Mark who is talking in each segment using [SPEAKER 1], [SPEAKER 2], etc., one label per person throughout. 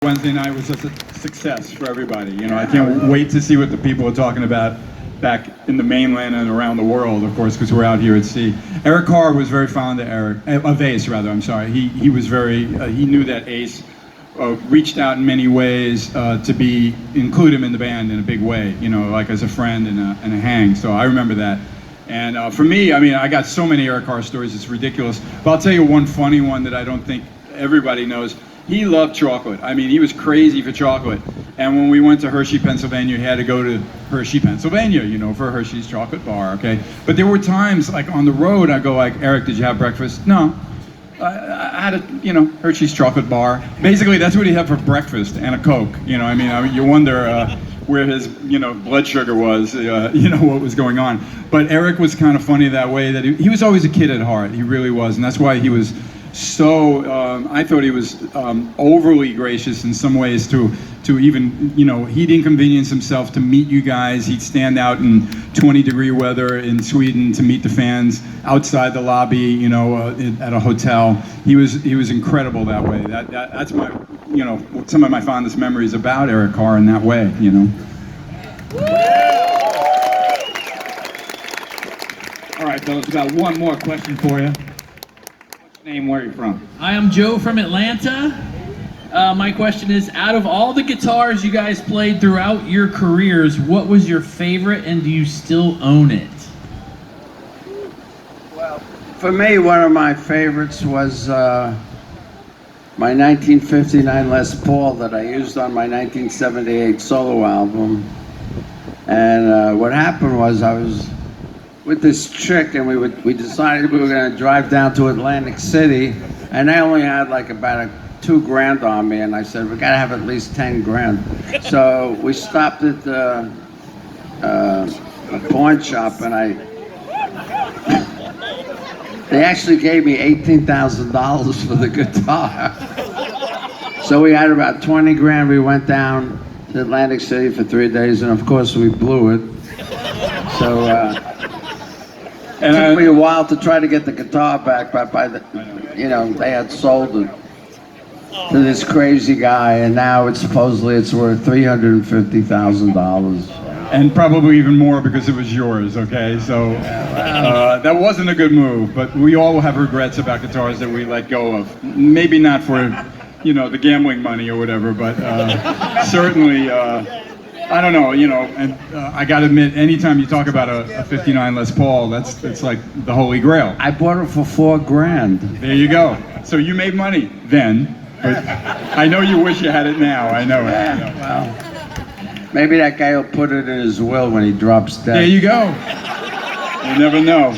[SPEAKER 1] Wednesday night was a success for everybody. I can't wait to see what the people are talking about back in the mainland and around the world, of course, because we're out here at sea. Eric Carr was very fond of Ace, rather. I'm sorry. He was very. He knew that Ace reached out in many ways to include him in the band in a big way. Like as a friend and a hang. So I remember that. And for me, I got so many Eric Carr stories. It's ridiculous. But I'll tell you one funny one that I don't think everybody knows. He loved chocolate. He was crazy for chocolate. And when we went to Hershey, Pennsylvania, he had to go to Hershey, Pennsylvania, for Hershey's chocolate bar, okay? But there were times, like on the road, I'd go like, Eric, did you have breakfast? No. I had a, Hershey's chocolate bar. Basically, that's what he had for breakfast and a Coke. You wonder where his, blood sugar was, what was going on. But Eric was kind of funny that way, that he was always a kid at heart. He really was. And that's why he was so I thought he was overly gracious in some ways to even, he'd inconvenience himself to meet you guys. He'd stand out in 20-degree weather in Sweden to meet the fans outside the lobby, at a hotel. He was incredible that way. That's my, some of my fondest memories about Eric Carr in that way,
[SPEAKER 2] All right, fellas, got one more question for you. Name, where are you from?
[SPEAKER 3] I am Joe from Atlanta. My question is, out of all the guitars you guys played throughout your careers, what was your favorite and do you still own it?
[SPEAKER 4] Well, for me, one of my favorites was my 1959 Les Paul that I used on my 1978 solo album. And what happened was I was with this chick, and we decided we were going to drive down to Atlantic City, and I only had like about $2,000 on me, and I said we got to have at least 10 grand. So we stopped at a pawn shop, and they actually gave me $18,000 for the guitar. So we had about 20 grand. We went down to Atlantic City for 3 days, and of course we blew it. So. It took me a while to try to get the guitar back, but they had sold it to this crazy guy, and now supposedly it's worth $350,000.
[SPEAKER 1] And probably even more because it was yours, okay? So that wasn't a good move, but we all have regrets about guitars that we let go of. Maybe not for, the gambling money or whatever, but certainly, I don't know, and I got to admit, anytime you talk about a 59 Les Paul, it's like the holy grail.
[SPEAKER 4] I bought it for $4,000.
[SPEAKER 1] There you go. So you made money then, but I know you wish you had it now. I know it.
[SPEAKER 4] Well, maybe that guy will put it in his will when he drops dead.
[SPEAKER 1] There you go. You never know.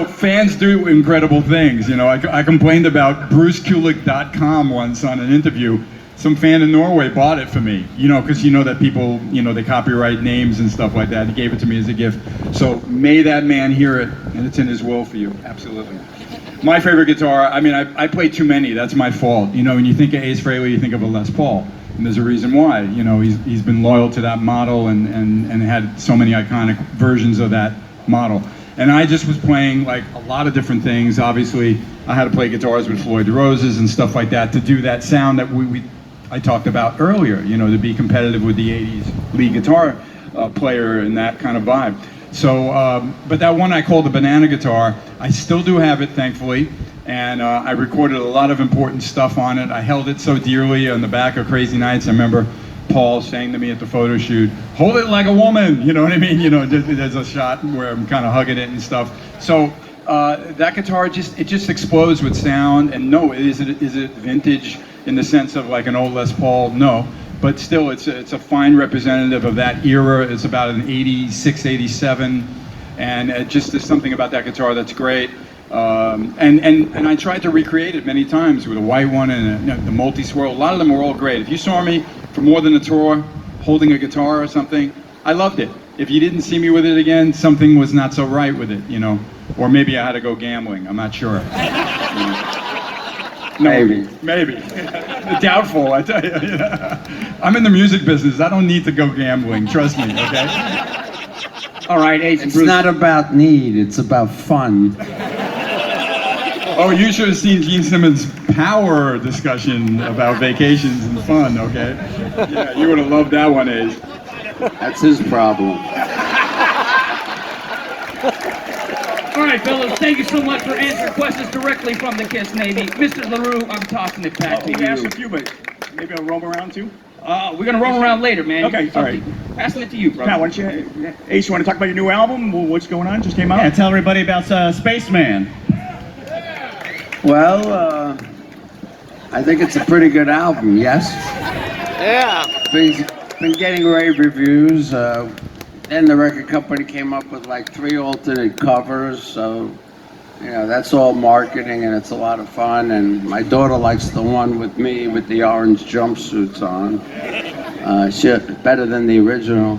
[SPEAKER 1] Fans do incredible things. I complained about BruceKulick.com once on an interview. Some fan in Norway bought it for me, because that people, they copyright names and stuff like that. He gave it to me as a gift. So may that man hear it, and it's in his will for you. Absolutely. My favorite guitar, I play too many. That's my fault. When you think of Ace Frehley, you think of a Les Paul. And there's a reason why. He's been loyal to that model and had so many iconic versions of that model. And I just was playing like a lot of different things. Obviously, I had to play guitars with Floyd Roses and stuff like that to do that sound that I talked about earlier, to be competitive with the 80s lead guitar player and that kind of vibe. So, but that one I called the banana guitar, I still do have it, thankfully, and I recorded a lot of important stuff on it. I held it so dearly on the back of Crazy Nights. I remember Paul saying to me at the photo shoot, "Hold it like a woman," you know what I mean? There's a shot where I'm kind of hugging it and stuff. So that guitar just explodes with sound. And no, is it vintage in the sense of like an old Les Paul? No, but still it's a fine representative of that era. It's about an 86, 87, and it just is something about that guitar that's great. And I tried to recreate it many times with a white one and the multi-swirl. A lot of them were all great. If you saw me for more than a tour holding a guitar or something, I loved it. If you didn't see me with it again, something was not so right with it, or maybe I had to go gambling. I'm not sure. No, maybe. Doubtful, I tell you. I'm in the music business. I don't need to go gambling. Trust me, okay?
[SPEAKER 2] All right, Ace.
[SPEAKER 4] It's not about need. It's about fun.
[SPEAKER 1] Oh, you should have seen Gene Simmons' power discussion about vacations and fun, okay? Yeah, you would have loved that one, Ace.
[SPEAKER 4] That's his problem.
[SPEAKER 2] All right, fellas, thank you so much for answering questions directly from the KISS Navy. Mr. LaRue, I'm tossing it back to
[SPEAKER 5] We
[SPEAKER 2] you.
[SPEAKER 5] asked a few, but maybe I'll roam around too.
[SPEAKER 2] We're gonna roll around later, man.
[SPEAKER 5] Okay, all right.
[SPEAKER 2] Passing it to you, brother.
[SPEAKER 5] Now, why don't you, Ace, you want to talk about your new album? What's going on? Just came out?
[SPEAKER 6] Yeah, tell everybody about Spaceman.
[SPEAKER 4] Well, I think it's a pretty good album, yes?
[SPEAKER 7] Yeah.
[SPEAKER 4] Been getting rave reviews. Then the record company came up with like 3 alternate covers, so you know that's all marketing and it's a lot of fun. And my daughter likes the one with me with the orange jumpsuits on. Better than the original.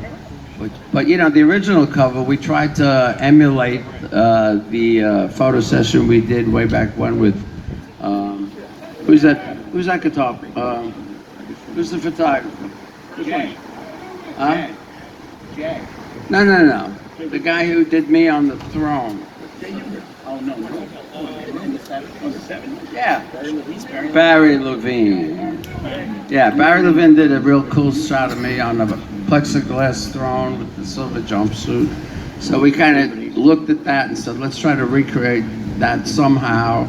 [SPEAKER 4] But you know, the original cover we tried to emulate the photo session we did way back when with who's that guitar? Who's the photographer?
[SPEAKER 2] Jay.
[SPEAKER 4] Huh?
[SPEAKER 2] Jay.
[SPEAKER 4] No. The guy who did me on the throne.
[SPEAKER 2] Oh, no.
[SPEAKER 4] Yeah. Barry Levine. Yeah, Barry Levine did a real cool shot of me on a plexiglass throne with the silver jumpsuit. So we kind of looked at that and said, let's try to recreate that somehow.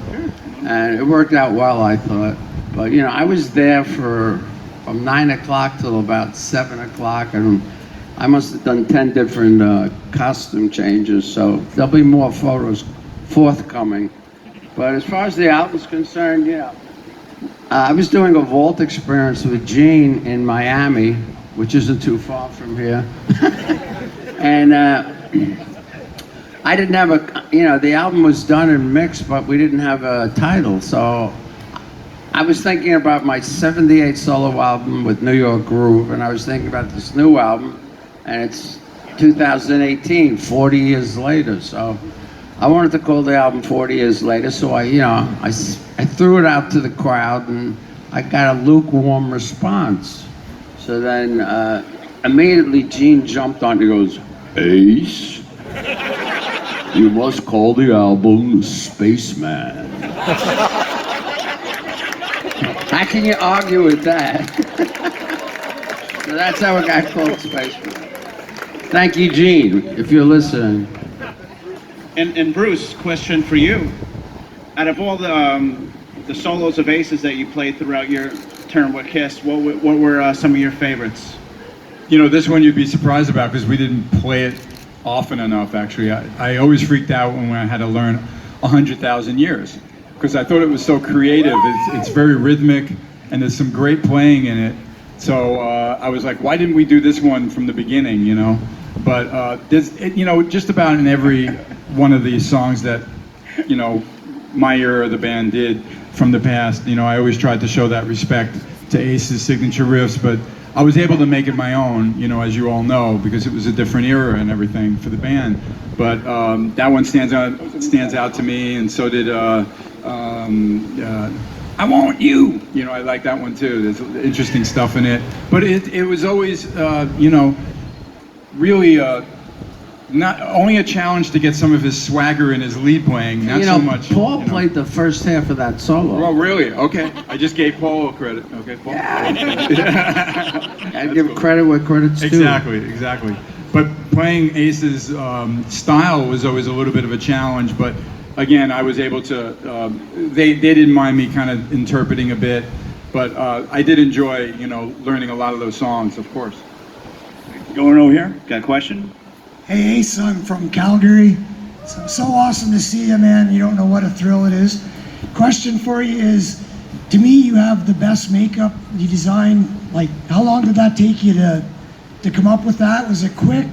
[SPEAKER 4] And it worked out well, I thought. But, you know, I was there from 9 o'clock till about 7 o'clock, and I must have done 10 different costume changes, so there'll be more photos forthcoming. But as far as the album's concerned, you know, I was doing a vault experience with Gene in Miami, which isn't too far from here. And I didn't have the album was done and mixed, but we didn't have a title, so I was thinking about my 78 solo album with New York Groove, and I was thinking about this new album, and it's 2018, 40 years later, so I wanted to call the album 40 Years Later, so I threw it out to the crowd, and I got a lukewarm response. So then immediately Gene jumped on, he goes, Ace, you must call the album Spaceman. How can you argue with that? So that's how it got called Spaceman. Thank you, Gene, if you're listening.
[SPEAKER 6] And Bruce, question for you. Out of all the solos of Aces that you played throughout your term with KISS, what were some of your favorites?
[SPEAKER 1] You know, this one you'd be surprised about because we didn't play it often enough, actually. I always freaked out when I had to learn 100,000 Years because I thought it was so creative. It's very rhythmic and there's some great playing in it. So I was like, why didn't we do this one from the beginning, you know? But just about in every one of these songs that, you know, my era of the band did from the past, you know, I always tried to show that respect to Ace's signature riffs, but I was able to make it my own, you know, as you all know, because it was a different era and everything for the band. But that one stands out to me, and so did I Want You. You know, I like that one too. There's interesting stuff in it. But it was always, you know, really not only a challenge to get some of his swagger in his lead playing, not so much.
[SPEAKER 4] Paul played the first half of that solo.
[SPEAKER 1] Oh, really? Okay. I just gave Paul credit. Okay, Paul.
[SPEAKER 4] Yeah. I give credit where credit's due.
[SPEAKER 1] Exactly. But playing Ace's style was always a little bit of a challenge. But again, I was able to. They didn't mind me kind of interpreting a bit, but I did enjoy, you know, learning a lot of those songs, of course.
[SPEAKER 6] Going over here, got a question?
[SPEAKER 8] Hey Ace, I'm from Calgary. It's so awesome to see you, man. You don't know what a thrill it is. Question for you is, to me, you have the best makeup you design. Like, how long did that take you to come up with that? Was it quick?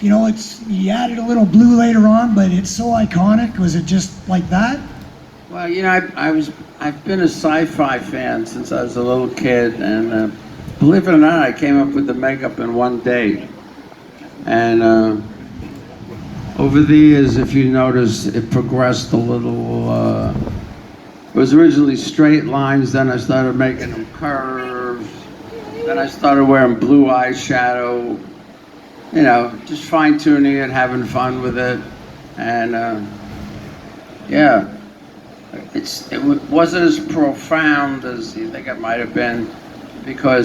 [SPEAKER 8] You know, you added a little blue later on, but it's so iconic. Was it just like that?
[SPEAKER 4] Well, you know, I've been a sci-fi fan since I was a little kid, and believe it or not, I came up with the makeup in one day. And over the years, if you notice, it progressed a little. It was originally straight lines, then I started making them curves. Then I started wearing blue eyeshadow. You know, just fine-tuning it, having fun with it. And yeah, It wasn't as profound as you think it might have been, because